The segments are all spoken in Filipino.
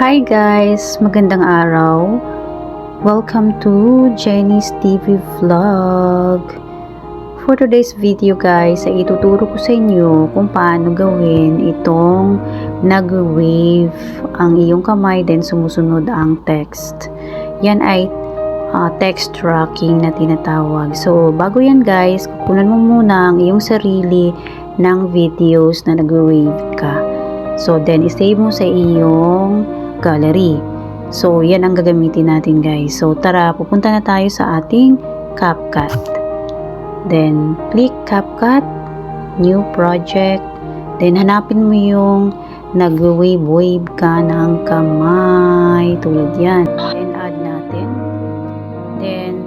Hi guys! Magandang araw. Welcome to Jenny's TV Vlog. For today's video guys, ay ituturo ko sa inyo kung paano gawin itong nag-wave ang iyong kamay then sumusunod ang text. Yan ay text tracking na tinatawag. So, bago yan guys, kukunan mo muna ang iyong sarili ng videos na nag-wave ka. So, then, isave mo sa iyong gallery. So, yan ang gagamitin natin guys. So, tara, pupunta na tayo sa ating CapCut. Then, click CapCut, New Project. Then, hanapin mo yung nag-wave ka ng kamay. Tulad yan. Then, add natin. Then,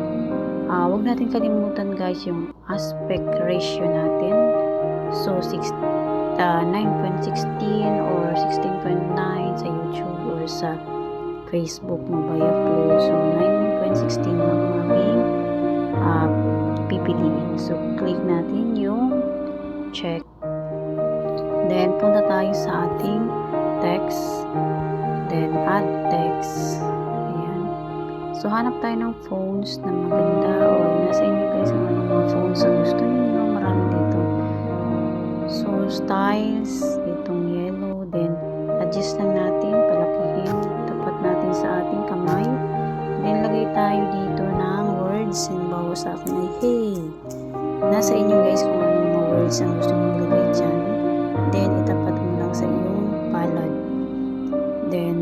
wag natin kalimutan guys yung aspect ratio natin. So, 9.16 or 16.9 sa YouTube or sa Facebook mo by upload. So, 9.16 lang ang aming pipiliin. So, click natin yung check. Then, punta tayo sa ating text. Then, add text. Ayan. So, hanap tayo ng phones na maganda or nasa inyo guys ang mga phones ang gusto niyo. Marami dito. So, styles, itong yellow, then adjust lang natin, palakihin, tapat natin sa ating kamay. Then, lagay tayo dito ng words. Halimbawa sa akin ay, hey. Nasa inyo guys kung anong mga words ang gusto nyo ilagay dyan. Then, itapat mo lang sa iyong palad. Then,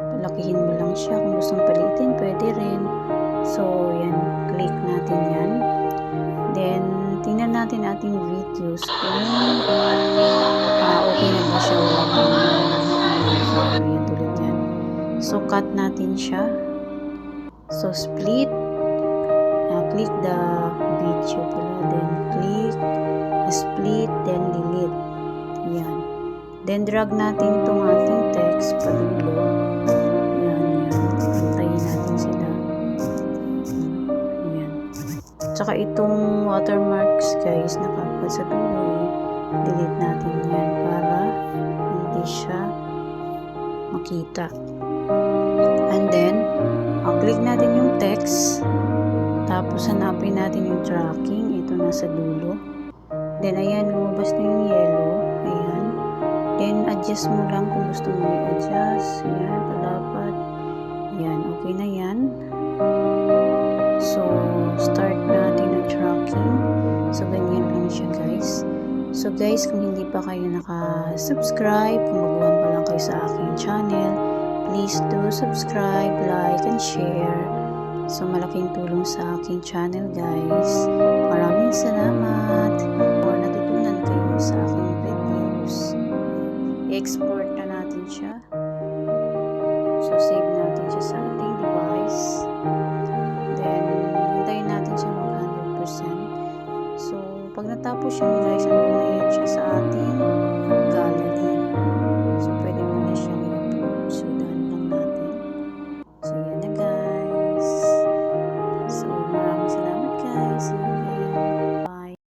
palakihin mo lang siya. Kung gustong palitin, pwede rin. So, yan. Click natin yan. Then, tingnan natin ating videos kung okay na ba siya o yan tulad yan. So, cut natin siya. So, split. Click the video pala. Then, click split. Then, delete. Yan. Then, drag natin itong ating text padulo. Yan. Pantayin natin sila. Tsaka itong watermarks guys nakapad sa dulo delete natin yan para hindi siya makita. And then click natin yung text, tapos hanapin natin yung tracking. Ito nasa dulo. Then ayan, lumabas na yung yellow. Ayan. Then adjust mo lang kung gusto mo i-adjust. Ayan, palapat. Ayan, okay na yan. So, start natin ang tracking. So, ganyan lang siya guys. So, guys, kung hindi pa kayo naka-subscribe, kung baguhan pa lang kayo sa aking channel, please do subscribe, like, and share. So, malaking tulong sa aking channel guys. Maraming salamat for natutunan kayo sa aking videos. I-export na natin siya. So, save natin siya sa ating device. Then, hintayin natin siya mag 100%. So, pag natapos yun guys,